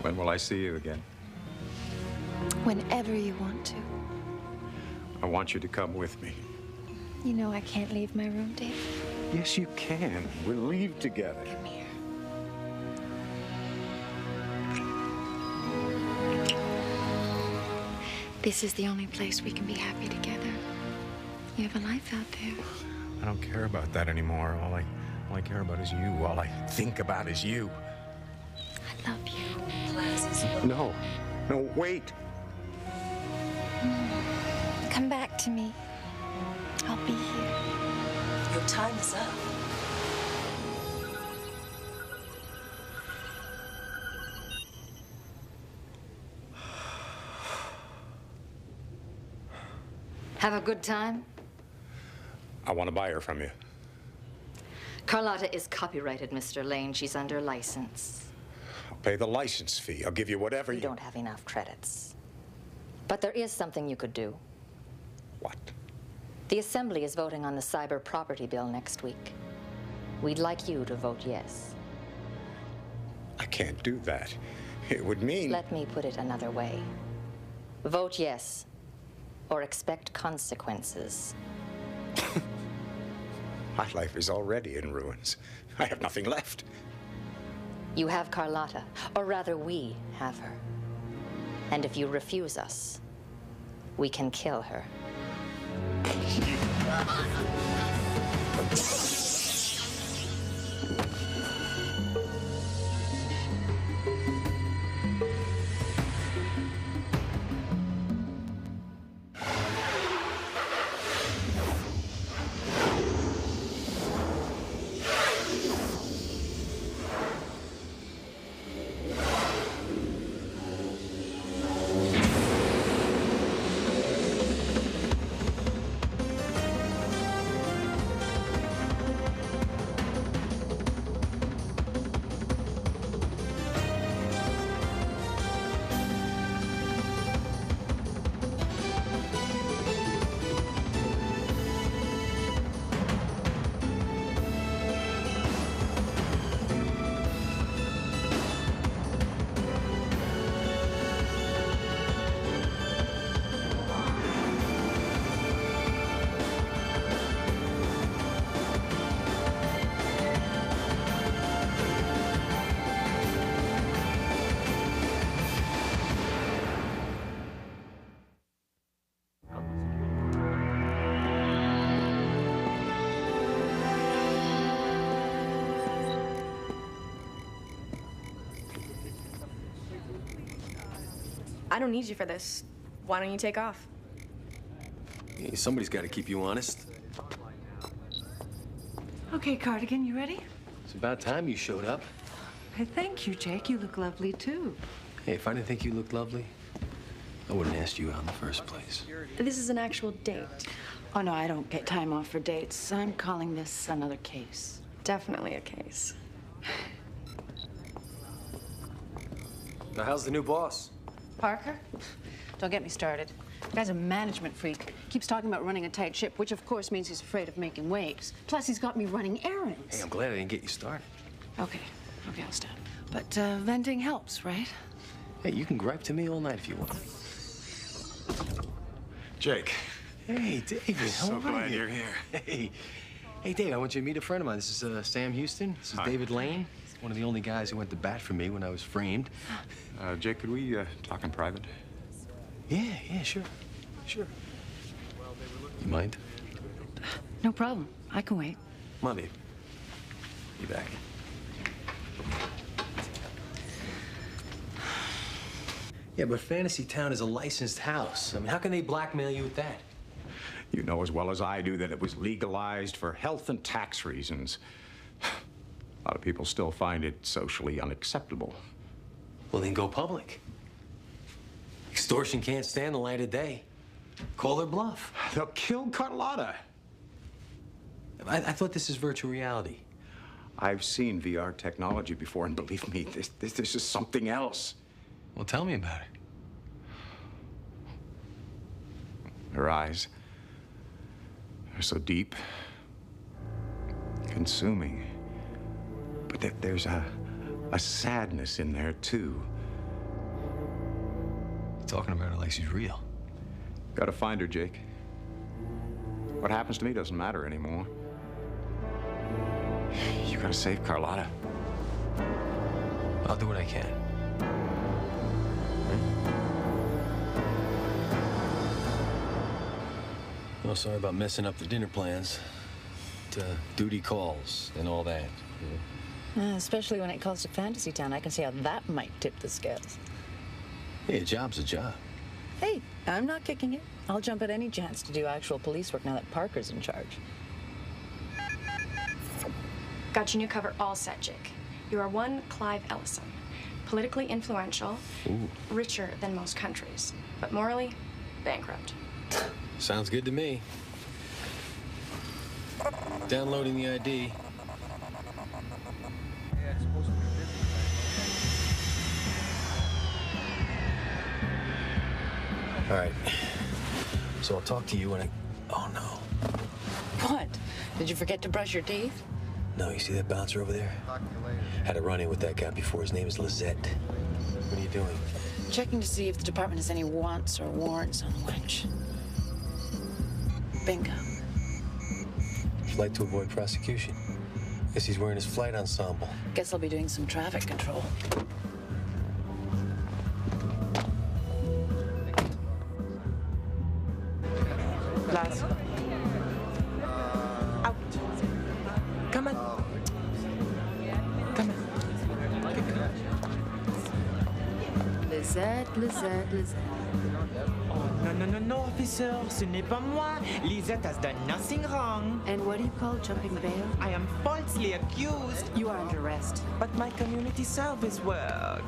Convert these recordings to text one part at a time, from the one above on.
When will I see you again? Whenever you want to. I want you to come with me. You know I can't leave my room, Dave. Yes, you can. We'll leave together. Come here. This is the only place we can be happy together. You have a life out there. I don't care about that anymore. All I care about is you. All I think about is you. I love you. No. No, wait. Come back to me. I'll be here. Your time is up. Have a good time? I want to buy her from you. Carlotta is copyrighted, Mr. Lane. She's under license. I'll pay the license fee. I'll give you whatever You don't have enough credits. But there is something you could do. What? The Assembly is voting on the cyber property bill next week. We'd like you to vote yes. I can't do that. It would mean... Let me put it another way. Vote yes, or expect consequences. My life is already in ruins. I have nothing left. You have Carlotta, or rather we have her. And if you refuse us, we can kill her. I don't need you for this. Why don't you take off? Hey, somebody's got to keep you honest. Okay, Cardigan, you ready? It's about time you showed up. Hey, thank you, Jake. You look lovely, too. Hey, if I didn't think you looked lovely, I wouldn't ask you out in the first place. This is an actual date. Oh, no, I don't get time off for dates. I'm calling this another case. Definitely a case. Now, how's the new boss? Parker? Don't get me started. The guy's a management freak. Keeps talking about running a tight ship, which of course means he's afraid of making waves. Plus, he's got me running errands. Hey, I'm glad I didn't get you started. Okay, I'll stop. But venting helps, right? Hey, you can gripe to me all night if you want. Jake. Hey, David, how So are glad you? you're here. Hey, Dave, I want you to meet a friend of mine. This is Sam Houston. This is Hi. David Lane. One of the only guys who went to bat for me when I was framed. Jake, could we talk in private? Yeah, sure. You mind? No problem. I can wait. Come on, babe. Be back. Yeah, but Fantasy Town is a licensed house. I mean, how can they blackmail you with that? You know as well as I do that it was legalized for health and tax reasons. A lot of people still find it socially unacceptable. Well, then go public. Extortion can't stand the light of day. Call their bluff. They'll kill Carlotta. I thought this is virtual reality. I've seen VR technology before, and believe me, this is something else. Well, tell me about it. Her eyes are so deep, consuming. But there's a sadness in there, too. talking about her like she's real. Gotta find her, Jake. What happens to me doesn't matter anymore. You gotta save Carlotta. I'll do what I can. Well, sorry about messing up the dinner plans. Duty calls and all that. Especially when it comes to Fantasy Town. I can see how that might tip the scales. Hey, a job's a job. Hey, I'm not kicking it. I'll jump at any chance to do actual police work now that Parker's in charge. Got your new cover all set, Jake. You are one Clive Ellison. Politically influential, richer than most countries, but morally bankrupt. Sounds good to me. Downloading the ID. All right. So I'll talk to you when I... Oh, no. What? Did you forget to brush your teeth? No, you see that bouncer over there? Had a run-in with that guy before. His name is Lizette. What are you doing? Checking to see if the department has any wants or warrants on the wench. Bingo. Flight to avoid prosecution. Guess he's wearing his flight ensemble. Guess I'll be doing some traffic control. Glass. Out. Come on. Come on. Lizette. Oh, no, officer. Ce n'est pas moi. Lisette has done nothing wrong. And what do you call jumping bail? I am falsely accused. You are under arrest. But my community service work.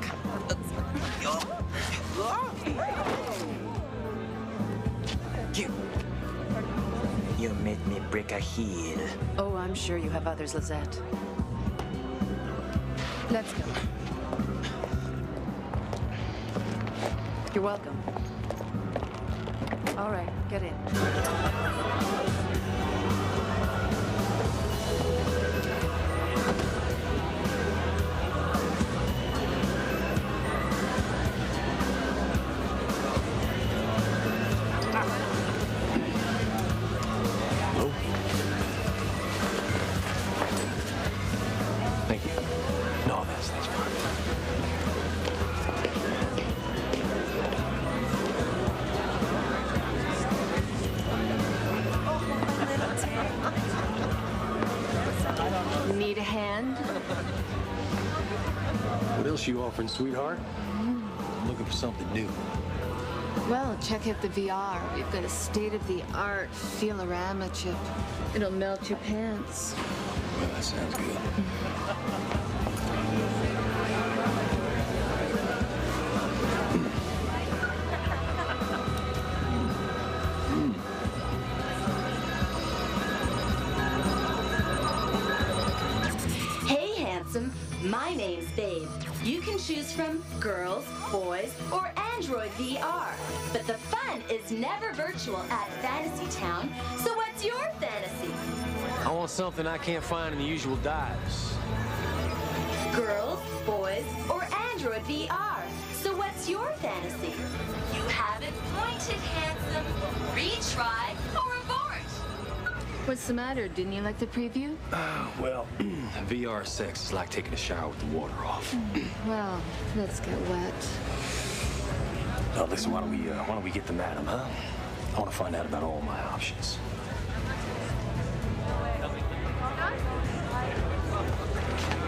You made me break a heel. Oh, I'm sure you have others, Lizette. Let's go. You're welcome. All right, get in. Thank you. No, that's fine. Need a hand? What else you offering, sweetheart? I'm looking for something new. Well, check out the VR. We've got a state-of-the-art feel-a-rama chip. It'll melt your pants. Well, that sounds good. Hey, handsome. My name's Babe. You can choose from girls, boys, or Android VR. But the fun is never virtual at Fantasy Town. So what's your fantasy? I want something I can't find in the usual dives. Girls, boys, or Android VR. So what's your fantasy? You haven't pointed, handsome. Retry or abort. What's the matter? Didn't you like the preview? Well, VR sex is like taking a shower with the water off. Well, let's get wet. Oh, listen, why don't we get the madam, huh? I want to find out about all my options.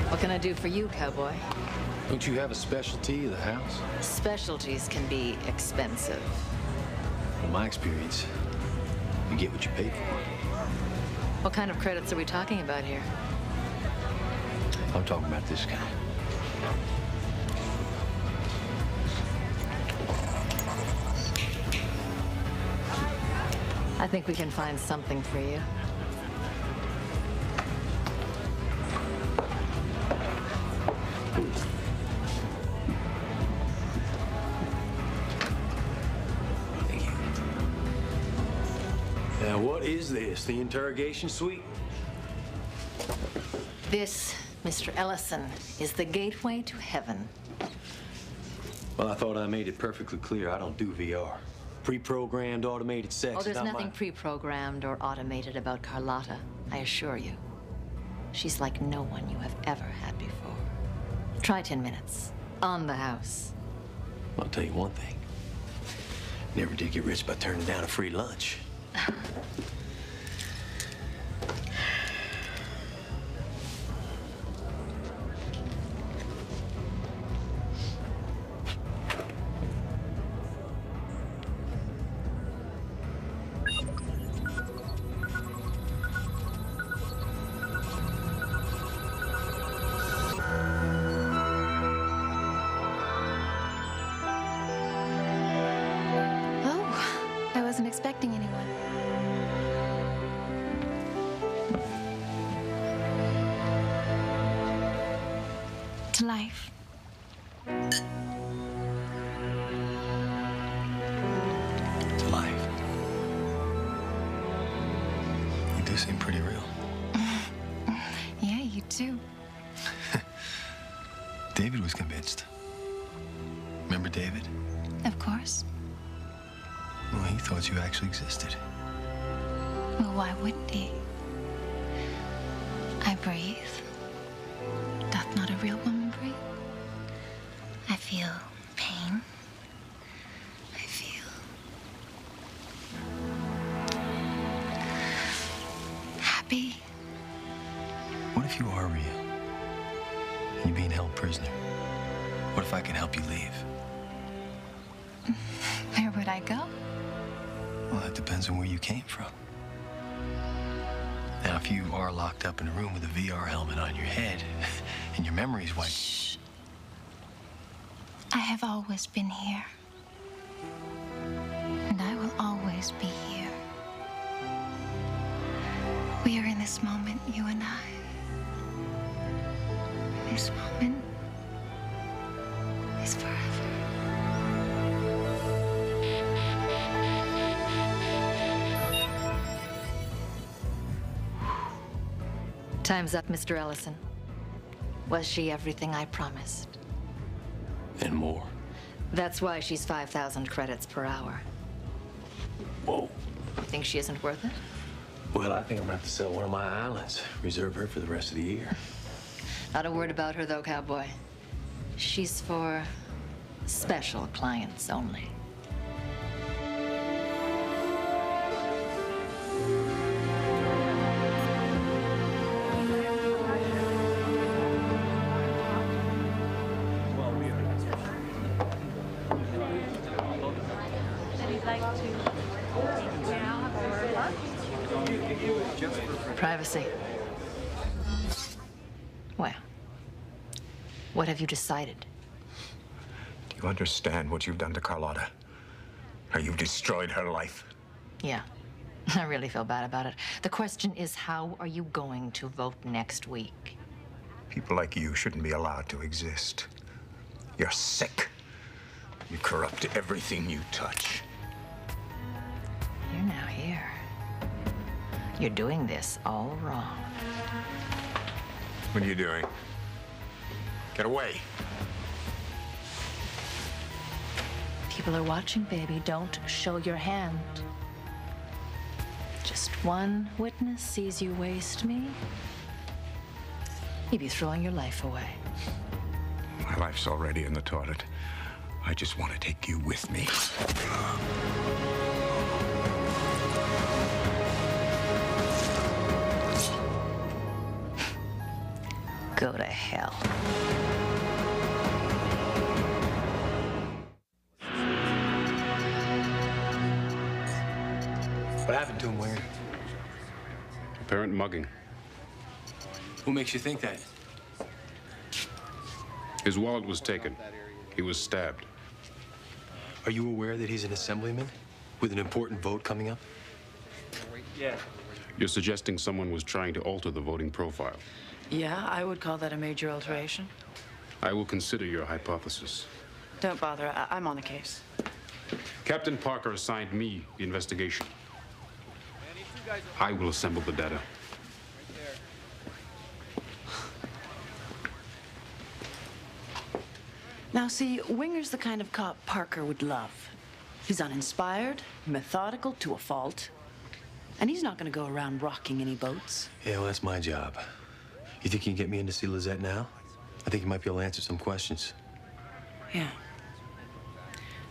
What can I do for you, cowboy? Don't you have a specialty of the house? Specialties can be expensive. In my experience, you get what you pay for. What kind of credits are we talking about here? I'm talking about discount. I think we can find something for you. Thank you. Now, what is this? The interrogation suite? This, Mr. Ellison, is the gateway to heaven. Well, I thought I made it perfectly clear I don't do VR. Pre-programmed automated sex Oh, is there's not nothing my... pre-programmed or automated about Carlotta, I assure you. She's like no one you have ever had before. Try 10 minutes. On the house. I'll tell you one thing. Never did get rich by turning down a free lunch. Oh, I wasn't expecting anyone. To life. To life. You do seem pretty real. Yeah, you too. David was convinced. Remember David? Of course. Well, he thought you actually existed. Well, why wouldn't he? I breathe. Doth not a real woman breathe? I feel pain. I feel happy. What if you are real? And you're being held prisoner? What if I can help you leave? Where would I go? Well, that depends on where you came from. Now, if you are locked up in a room with a VR helmet on your head and your memory's wiped... Shh. I have always been here. And I will always be here. We are in this moment, you and I. This moment is forever. Time's up, Mr. Ellison. Was she everything I promised? and more. That's why she's 5,000 credits per hour. Whoa. You think she isn't worth it? Well, I think I'm gonna have to sell one of my islands. Reserve her for the rest of the year. Not a word about her, though, cowboy. She's for special clients only. Privacy. Well, what have you decided? Do you understand what you've done to Carlotta? How you've destroyed her life? Yeah, I really feel bad about it. The question is, how are you going to vote next week? People like you shouldn't be allowed to exist. You're sick. You corrupt everything you touch. You're now here. You're doing this all wrong. What are you doing? Get away. People are watching, baby. Don't show your hand. Just one witness sees you waste me. You'd be throwing your life away. My life's already in the toilet. I just want to take you with me. Go to hell. What happened to him, Wayne? Apparent mugging. Who makes you think that? His wallet was taken. He was stabbed. Are you aware that he's an assemblyman with an important vote coming up? You're suggesting someone was trying to alter the voting profile. Yeah, I would call that a major alteration. I will consider your hypothesis. Don't bother. I'm on the case. Captain Parker assigned me the investigation. I will assemble the data. Now, see, Winger's the kind of cop Parker would love. He's uninspired, methodical to a fault, and he's not going to go around rocking any boats. Yeah, well, that's my job. You think you can get me in to see Lizette now? I think you might be able to answer some questions. Yeah.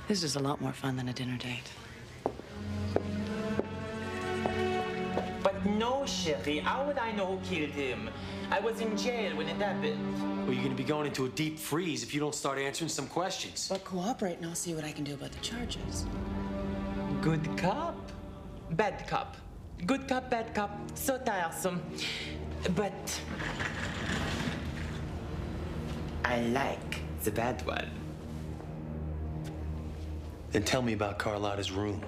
This is a lot more fun than a dinner date. But no, Sherry, how would I know who killed him? I was in jail when it happened. Well, you're gonna be going into a deep freeze if you don't start answering some questions. But cooperate and I'll see what I can do about the charges. Good cop, bad cop. Good cop, bad cop. So tiresome. But I like the bad one. Then tell me about Carlotta's room.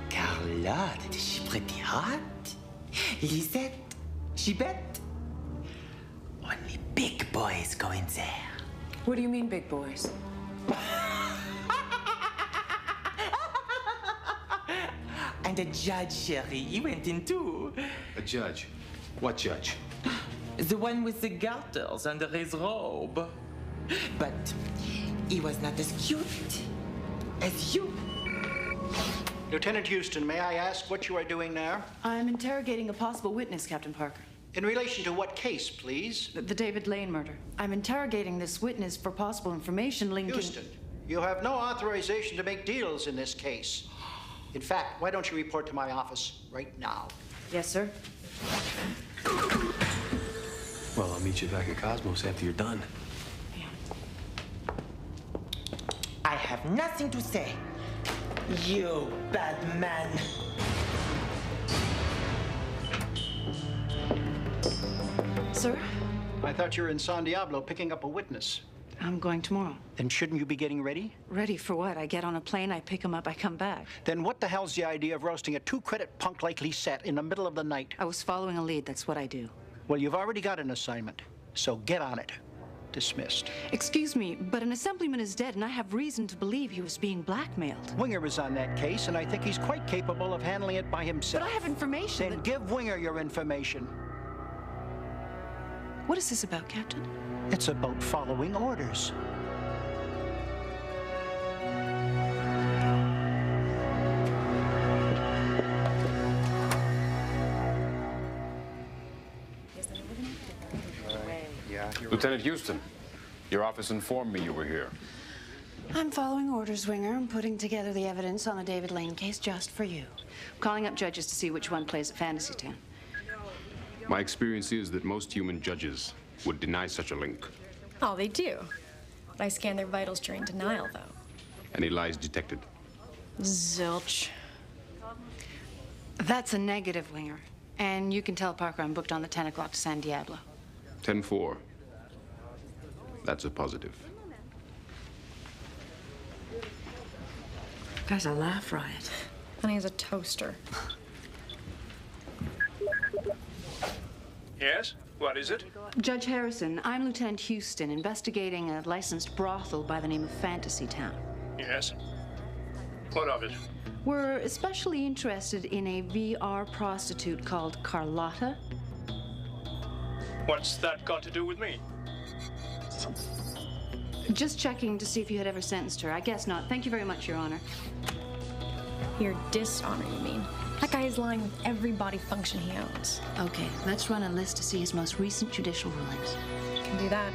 Carlotta, is she pretty hot? Lisette, she bet. Only big boys go in there. What do you mean, big boys? And the judge, Sherry, he went in too. A judge? What judge? The one with the garters under his robe. But he was not as cute as you. Lieutenant Houston, may I ask what you are doing there? I'm interrogating a possible witness, Captain Parker. In relation to what case, please? The David Lane murder. I'm interrogating this witness for possible information linking... Houston, you have no authorization to make deals in this case. In fact, why don't you report to my office right now? Yes, sir. Well, I'll meet you back at Cosmos after you're done. I have nothing to say. You bad man. Sir? I thought you were in San Diablo picking up a witness. I'm going tomorrow. Then shouldn't you be getting ready? Ready for what? I get on a plane, I pick him up, I come back. Then what the hell's the idea of roasting a 2-credit punk like Lisette in the middle of the night? I was following a lead, that's what I do. Well, you've already got an assignment, so get on it. Dismissed. Excuse me, but an assemblyman is dead, and I have reason to believe he was being blackmailed. Winger was on that case, and I think he's quite capable of handling it by himself. But I have information. Then give Winger your information. What is this about, Captain? It's about following orders. Lieutenant Houston, your office informed me you were here. I'm following orders, Winger. I'm putting together the evidence on the David Lane case just for you. I'm calling up judges to see which one plays at Fantasy Town. My experience is that most human judges would deny such a link. Oh, they do. I scanned their vitals during denial, though. Any lies detected? Zilch. That's a negative, Winger. And you can tell Parker I'm booked on the 10 o'clock to San Diablo. 10-4. That's a positive. Guy's a laugh riot. And he's a toaster. Yes? What is it? Judge Harrison, I'm Lieutenant Houston, investigating a licensed brothel by the name of Fantasy Town. Yes. What of it? We're especially interested in a VR prostitute called Carlotta. What's that got to do with me? Just checking to see if you had ever sentenced her. I guess not. Thank you very much, Your Honor. Your dishonor, you mean? That guy is lying with every body function he owns. Okay, let's run a list to see his most recent judicial rulings. Can do that.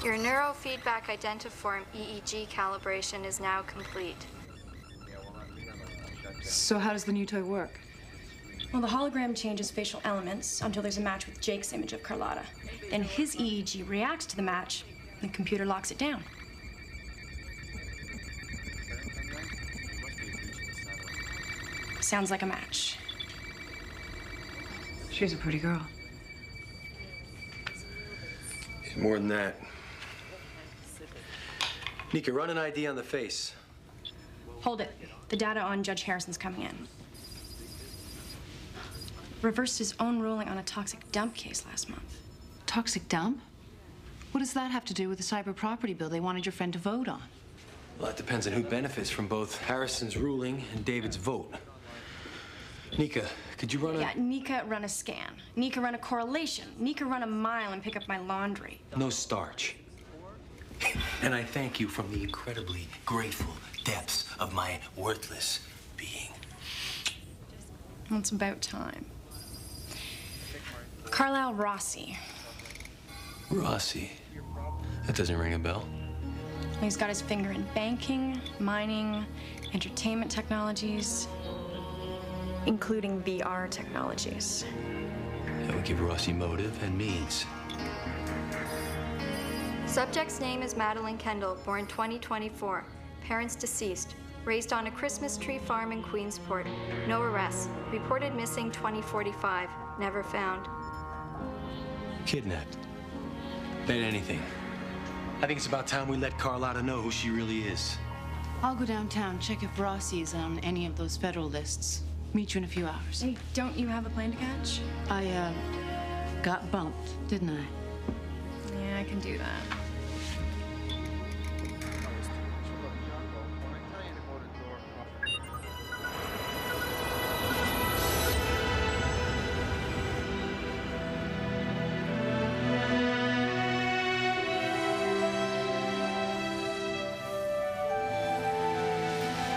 Your neurofeedback identiform EEG calibration is now complete. So how does the new toy work? Well, the hologram changes facial elements until there's a match with Jake's image of Carlotta. Then his EEG reacts to the match, and the computer locks it down. Sounds like a match. She's a pretty girl. More than that. Nika, run an ID on the face. Hold it. The data on Judge Harrison's coming in. Reversed his own ruling on a toxic dump case last month. Toxic dump? What does that have to do with the cyber property bill they wanted your friend to vote on? Well, it depends on who benefits from both Harrison's ruling and David's vote. Nika, could you run a... Yeah, Nika run a scan. Nika run a correlation. Nika run a mile and pick up my laundry. No starch. And I thank you from the incredibly grateful depths of my worthless being. Well, it's about time. Carlisle Rossi. Rossi? That doesn't ring a bell. He's got his finger in banking, mining, entertainment technologies, including VR technologies. That would give Rossi motive and means. Subject's name is Madeline Kendall, born 2024. Parents deceased. Raised on a Christmas tree farm in Queensport. No arrests. Reported missing 2045. Never found. Kidnapped. Bet anything. I think it's about time we let Carlotta know who she really is. I'll go downtown, check if Rossi is on any of those federal lists. Meet you in a few hours. Hey, don't you have a plane to catch? I, got bumped, didn't I? Yeah, I can do that.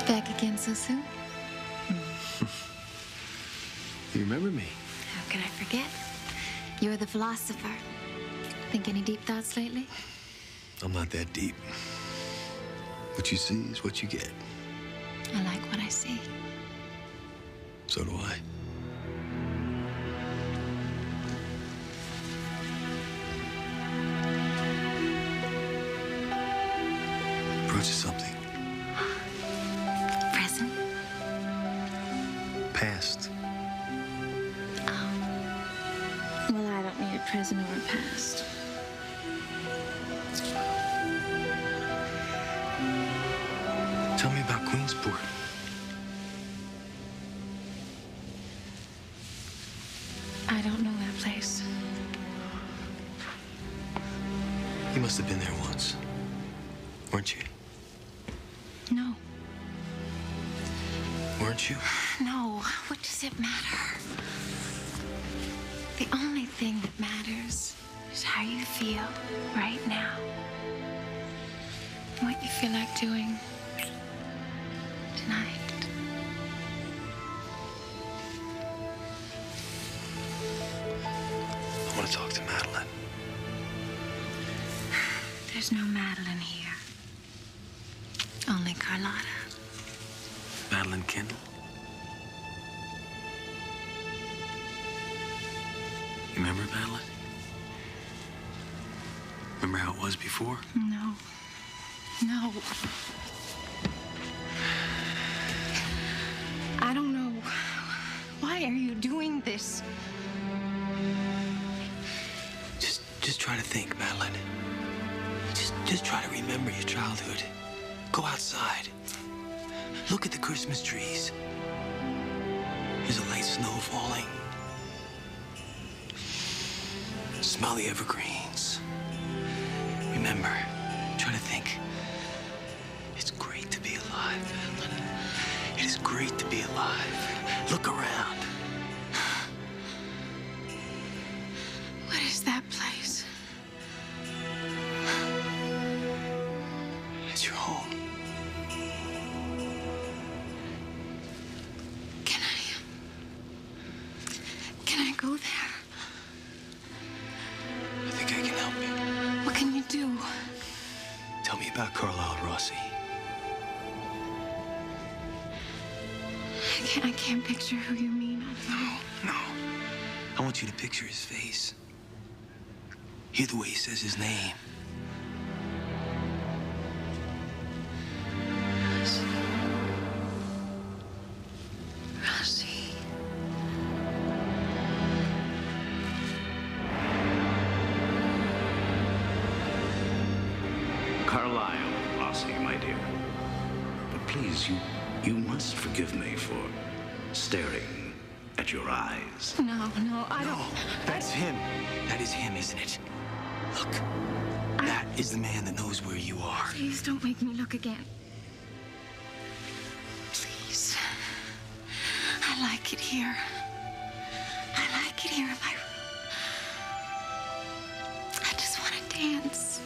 Back again so soon? You remember me? How can I forget? You're the philosopher. Think any deep thoughts lately? I'm not that deep. What you see is what you get. I like what I see. So do I. Brought you something. Present? Past. Well, I don't need a present or a past. Tell me about Queensport. I don't know that place. You must have been there once, weren't you? No. Weren't you? No. What does it matter? The only thing that matters is how you feel right now. What you feel like doing tonight. I want to talk to Madeline. There's no Madeline here. Only Carlotta. Madeline Kendall. You remember Madeline? Remember how it was before? No. No. I don't know. Why are you doing this? Just try to think, Madeline. Just try to remember your childhood. Go outside. Look at the Christmas trees. There's a light snow falling. Smell the evergreens. Remember, try to think. It's great to be alive, Madeline. It is great to be alive. Look around. What is that place? It's your home. Can I go there? I think I can help you. What can you do? Tell me about Carlisle Rossi. I can't picture who you mean. No. I want you to picture his face. Hear the way he says his name. Rossi. Carlisle Rossi, my dear. But please, you must forgive me for staring at your eyes. No, I don't. That's him. That is him, isn't it? Look, that is the man that knows where you are. Please don't make me look again. like it here. I like it here in my room. I just want to dance.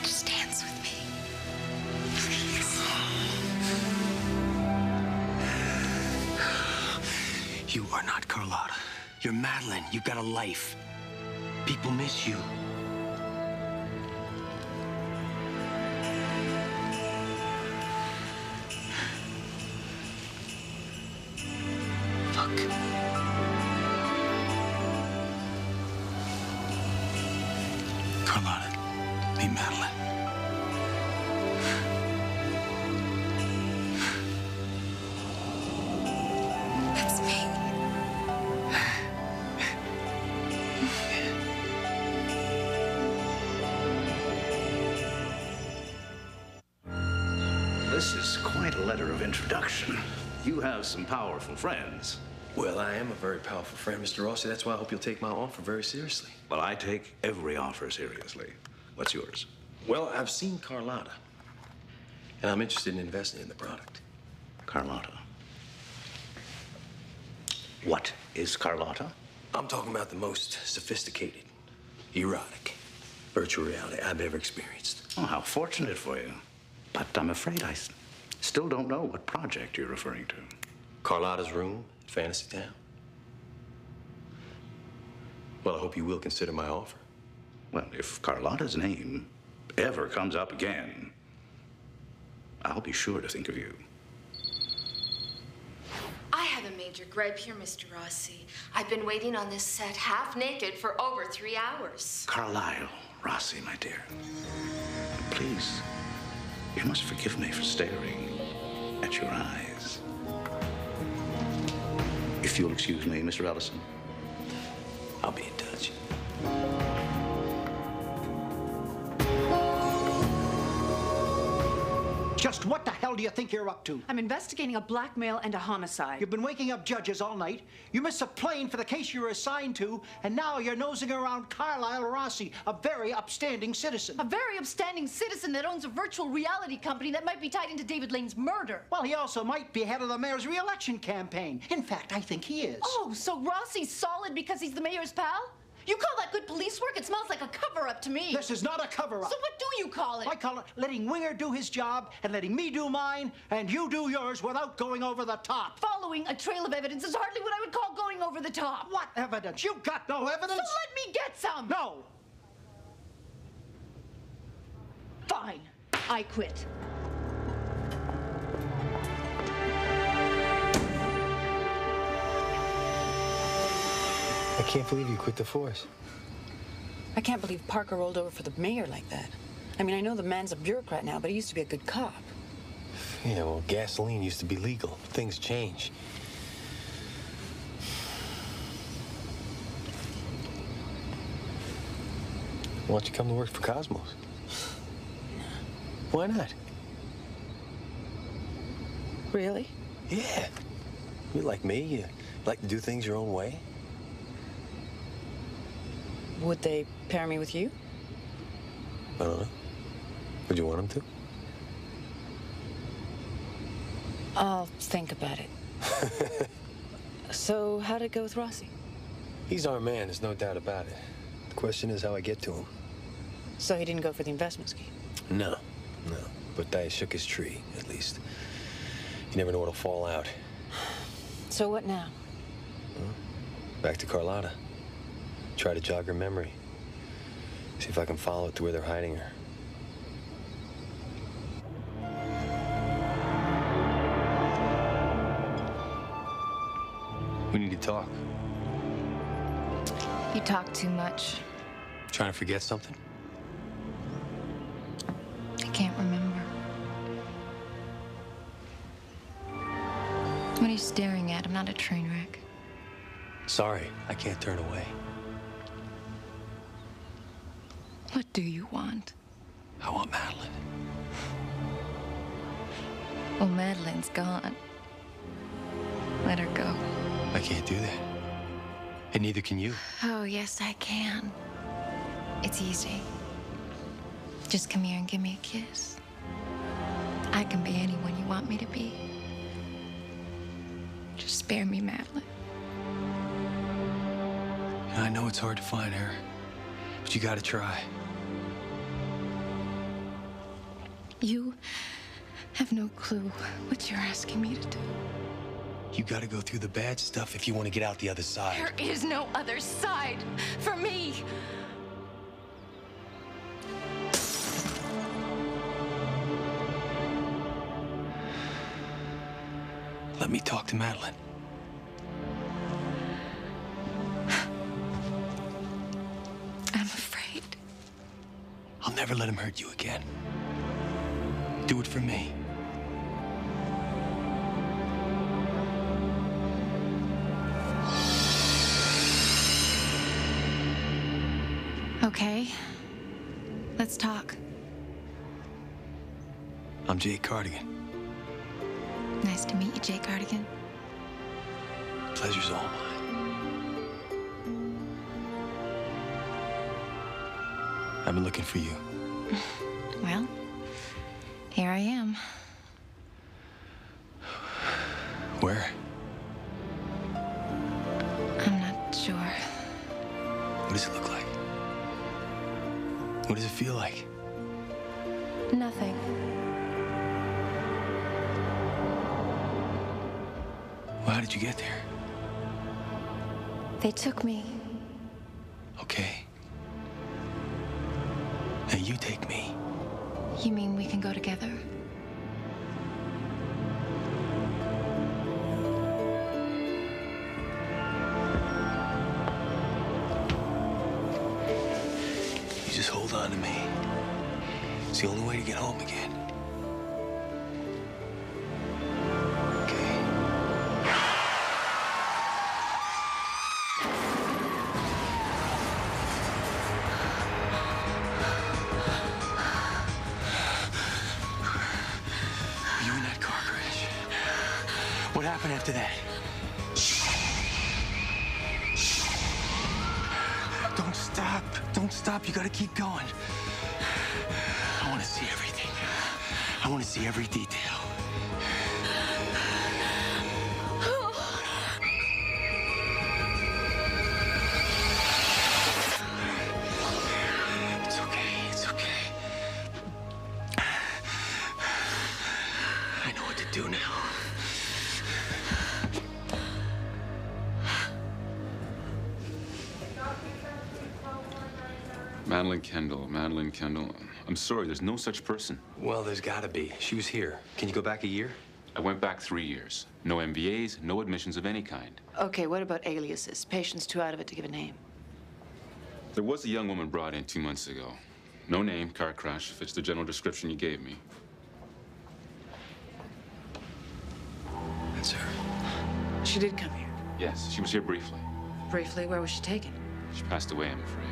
Just dance with me. Please. You are not Carlotta. You're Madeline. You've got a life. People miss you. Look. Carlotta, meet Madeline. That's me. This is quite a letter of introduction. You have some powerful friends. Well, I am a very powerful friend, Mr. Rossi. That's why I hope you'll take my offer very seriously. Well, I take every offer seriously. What's yours? Well, I've seen Carlotta, and I'm interested in investing in the product. Carlotta. What is Carlotta? I'm talking about the most sophisticated, erotic, virtual reality I've ever experienced. Oh, how fortunate for you. But I'm afraid I still don't know what project you're referring to. Carlotta's room in Fantasy Town. Well, I hope you will consider my offer. Well, if Carlotta's name ever comes up again, I'll be sure to think of you. I have a major gripe here, Mr. Rossi. I've been waiting on this set half naked for over 3 hours. Carlisle Rossi, my dear. Please, you must forgive me for staring at your eyes. If you'll excuse me, Mr. Ellison. I'll be in touch. Just what the hell do you think you're up to? I'm investigating a blackmail and a homicide. You've been waking up judges all night. You missed a plane for the case you were assigned to, and now you're nosing around Carlisle Rossi, a very upstanding citizen. A very upstanding citizen that owns a virtual reality company that might be tied into David Lane's murder. Well, he also might be head of the mayor's re-election campaign. In fact, I think he is. Oh, so Rossi's solid because he's the mayor's pal? You call that good police work? It smells like a cover-up to me. This is not a cover-up. So what do you call it? I call it letting Winger do his job and letting me do mine and you do yours without going over the top. Following a trail of evidence is hardly what I would call going over the top. What evidence? You've got no evidence. So let me get some. No. Fine. I quit. I can't believe you quit the force. I can't believe Parker rolled over for the mayor like that. I mean, I know the man's a bureaucrat now, but he used to be a good cop. Yeah, well, gasoline used to be legal. Things change. Why don't you come to work for Cosmos? Why not? Really? Yeah. You're like me. You like to do things your own way. Would they pair me with you? I don't know. Would you want them to? I'll think about it. So, how'd it go with Rossi? He's our man, there's no doubt about it. The question is how I get to him. So he didn't go for the investment scheme? No. But I shook his tree, at least. You never know what'll fall out. So what now? Back to Carlotta. Try to jog her memory. See if I can follow it to where they're hiding her. We need to talk. You talk too much. Trying to forget something? I can't remember. What are you staring at? I'm not a train wreck. Sorry, I can't turn away. What do you want? I want Madeline. Well, Madeline's gone. Let her go. I can't do that. And neither can you. Oh, yes, I can. It's easy. Just come here and give me a kiss. I can be anyone you want me to be. Just spare me, Madeline. I know it's hard to find her, but you gotta try. You have no clue what you're asking me to do. You gotta go through the bad stuff if you want to get out the other side. There is no other side for me. Let me talk to Madeline. I'm afraid. I'll never let him hurt you again. Do it for me. Okay. Let's talk. I'm Jake Cardigan. Nice to meet you, Jake Cardigan. Pleasure's all mine. I've been looking for you. Well, here I am. Where? I'm not sure. What does it look like? What does it feel like? Nothing. Well, how did you get there? They took me. Okay. Now you take me. You mean we can go together? You just hold on to me. It's the only way to get home again. You in that car crash? What happened after that? Don't stop. Don't stop. You gotta keep going. I want to see everything. I want to see every detail. It's okay. It's okay. I know what to do now. Madeline Kendall, Madeline Kendall. I'm sorry, there's no such person. Well, there's gotta be. She was here. Can you go back a year? I went back 3 years. No MBAs, no admissions of any kind. Okay, what about aliases? Patient's too out of it to give a name. There was a young woman brought in 2 months ago. No name, car crash, fits the general description you gave me. That's her. She did come here. Yes, she was here briefly. Briefly, where was she taken? She passed away, I'm afraid.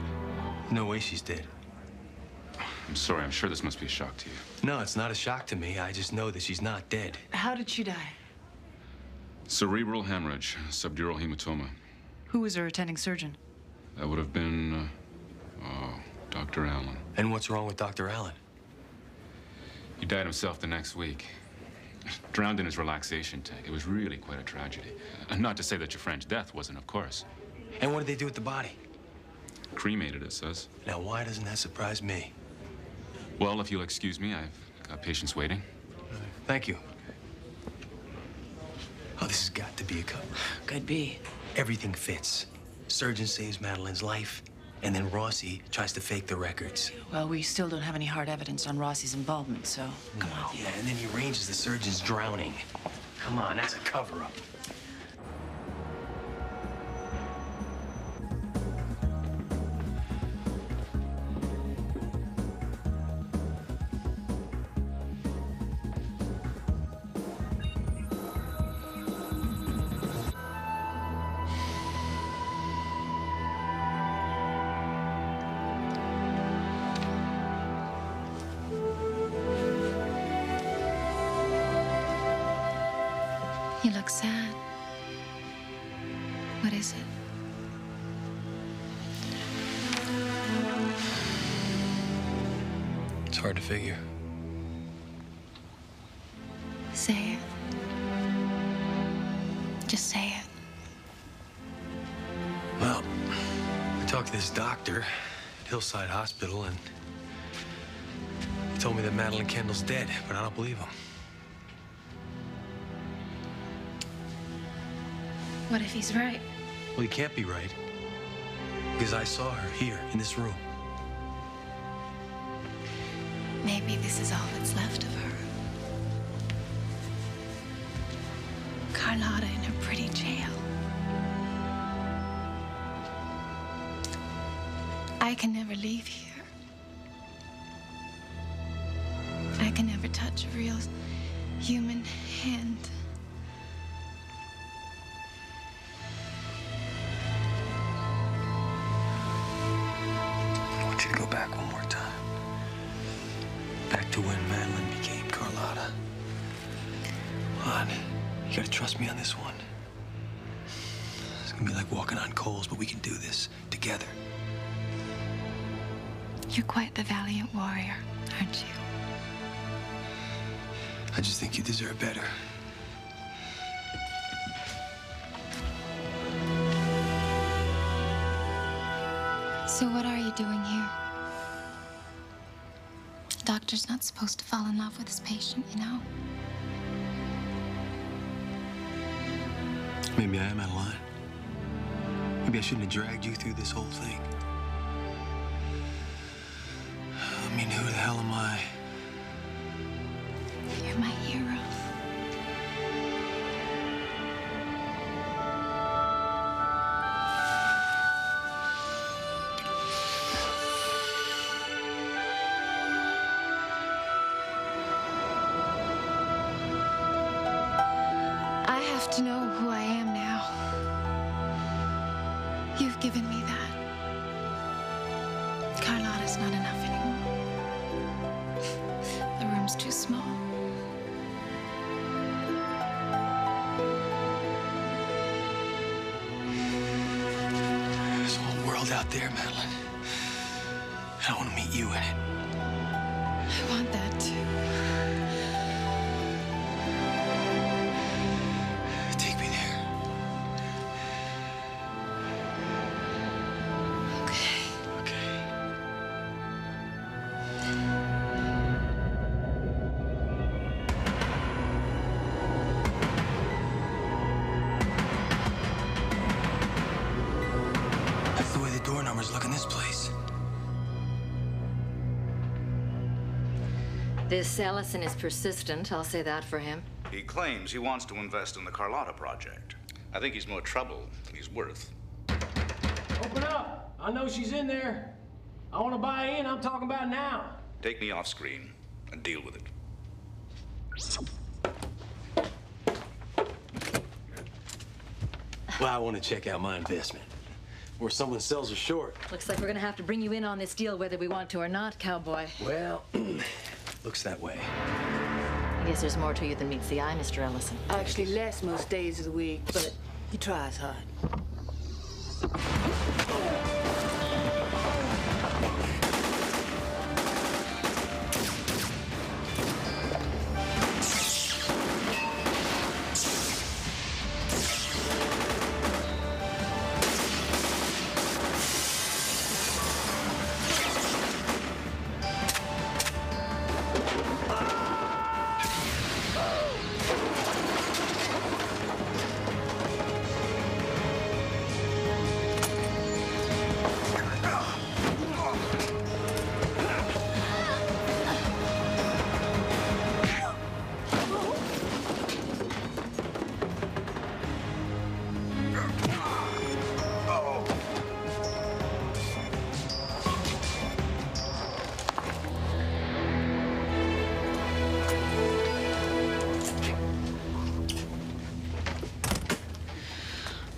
No way she's dead. I'm sorry, I'm sure this must be a shock to you. No, it's not a shock to me. I just know that she's not dead. How did she die? Cerebral hemorrhage, subdural hematoma. Who was her attending surgeon? That would have been, Dr. Allen. And what's wrong with Dr. Allen? He died himself the next week. Drowned in his relaxation tank. It was really quite a tragedy. Not to say that your friend's death wasn't, of course. And what did they do with the body? Cremated, it says. Now, why doesn't that surprise me? Well, if you'll excuse me, I've got patients waiting. Thank you. Oh, this has got to be a cover. Could be. Everything fits. Surgeon saves Madeline's life, and then Rossi tries to fake the records. Well, we still don't have any hard evidence on Rossi's involvement, so come on. Yeah, and then he arranges the surgeon's drowning. Come on, that's a cover-up. You look sad. What is it? It's hard to figure. Say it. Just Just say it. Well, I talked to this doctor at Hillside Hospital, and he told me that Madeline Kendall's dead, but I don't believe him. What if he's right? Well, he can't be right, because I saw her here in this room. Maybe this is all that's left of her. Carlotta in her pretty jail. I can never leave here. I can never touch a real human hand. I want you to go back one more time. Back to when Madeline became Carlotta. Come on. You gotta trust me on this one. It's gonna be like walking on coals, but we can do this together. You're quite the valiant warrior, aren't you? I just think you deserve better. So what are you doing here? Doctor's not supposed to fall in love with his patient, you know? Maybe I am out of line. Maybe I shouldn't have dragged you through this whole thing. I mean, who the hell am I? You're my hero. I have to know who I am now. You've given me that. Carlotta's not enough anymore. The room's too small. There's a whole world out there, Madeline. I want to meet you in it. I want that too. Take me there. Okay. Okay. That's the way the door numbers look in this place. This Ellison is persistent, I'll say that for him. He claims he wants to invest in the Carlotta project. I think he's more trouble than he's worth. Open up. I know she's in there. I want to buy in. I'm talking about now. Take me off screen and deal with it. Well, I want to check out my investment. Or someone sells her short. Looks like we're gonna have to bring you in on this deal whether we want to or not, cowboy. Well, looks that way. I guess there's more to you than meets the eye, Mr. Ellison. Actually, less most days of the week, but he tries hard.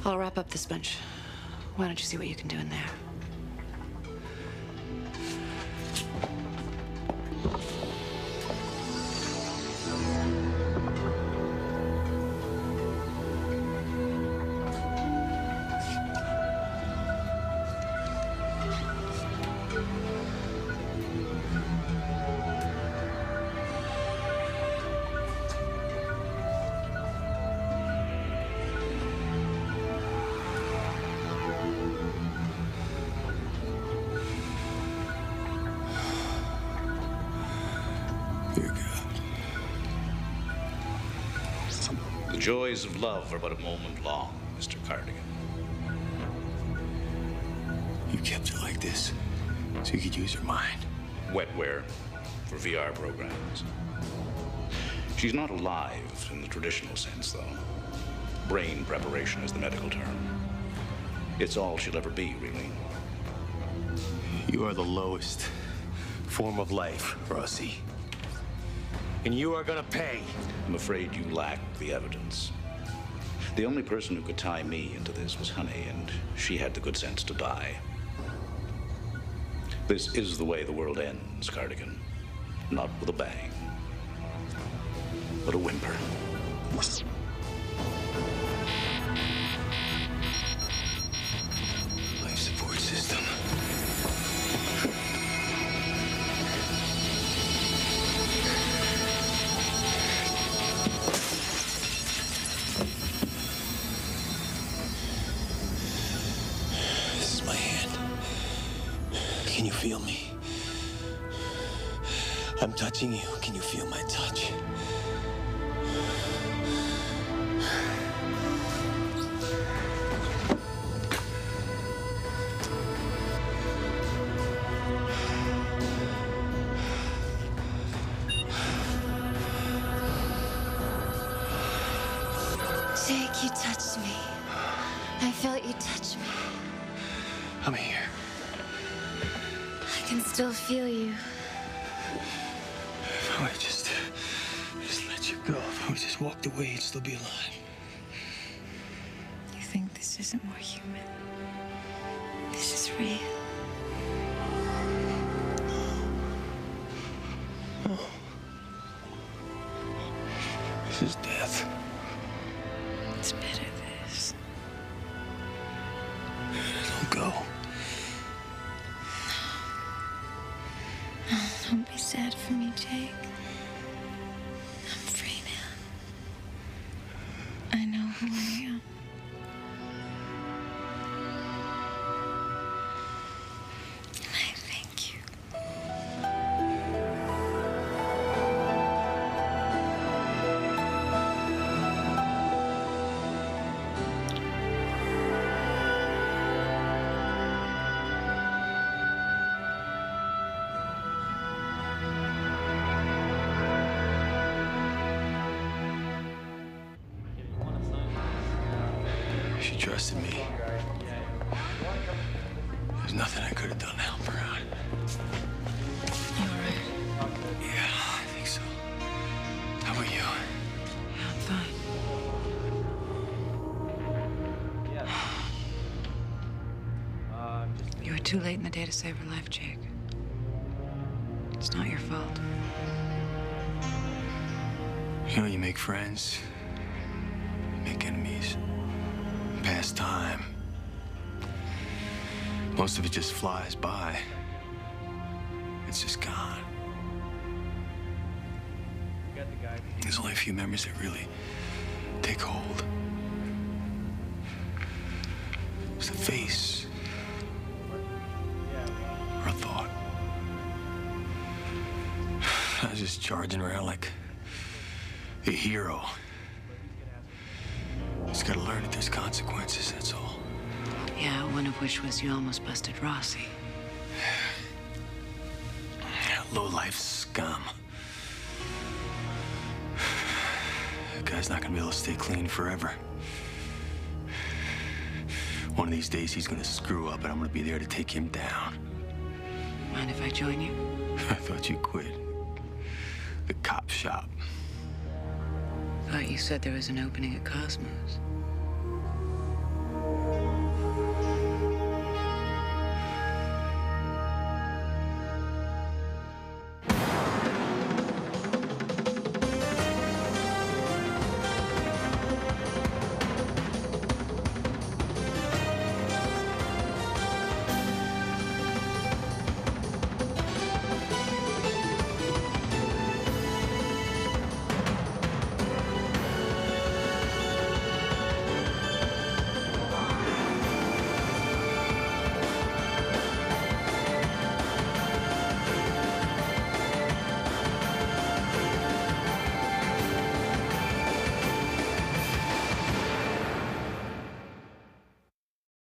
I'll wrap up this bunch. Why don't you see what you can do in there? The joys of love are but a moment long, Mr. Cardigan. You kept it like this so you could use her mind. Wetware for VR programs. She's not alive in the traditional sense, though. Brain preparation is the medical term. It's all she'll ever be, really. You are the lowest form of life, Rossi. And you are gonna pay. I'm afraid you lack the evidence. The only person who could tie me into this was Honey, and she had the good sense to die. This is the way the world ends, Cardigan. Not with a bang, but a whimper. Life support system. This is my hand. Can you feel me? I'm touching you. Can you feel my touch? Jake, you touched me. I felt you touch me. I'm here. I can still feel you. If I just let you go, if I just walked away, you'd still be alive. You think this isn't more human? This is real. No. This is death. It's better this. Don't go. No, don't be sad for me, Jake. I'm free now. I know who I am. And I thank you. She trusted me. There's nothing I could have done to help her out. You all right? Yeah, I think so. How about you? I'm fine. You were too late in the day to save her life, Jake. It's not your fault. You know, you make friends, you make enemies, pass time. Most of it just flies by. It's just gone. There's only a few memories that really take hold. It's a face or a thought. I was just charging around like a hero. Just gotta learn that there's consequences, that's all. Yeah, one of which was you almost busted Rossi. Low-life scum. That guy's not gonna be able to stay clean forever. One of these days he's gonna screw up and I'm gonna be there to take him down. Mind if I join you? I thought you quit. The cop shop. Thought you said there was an opening at Cosmos.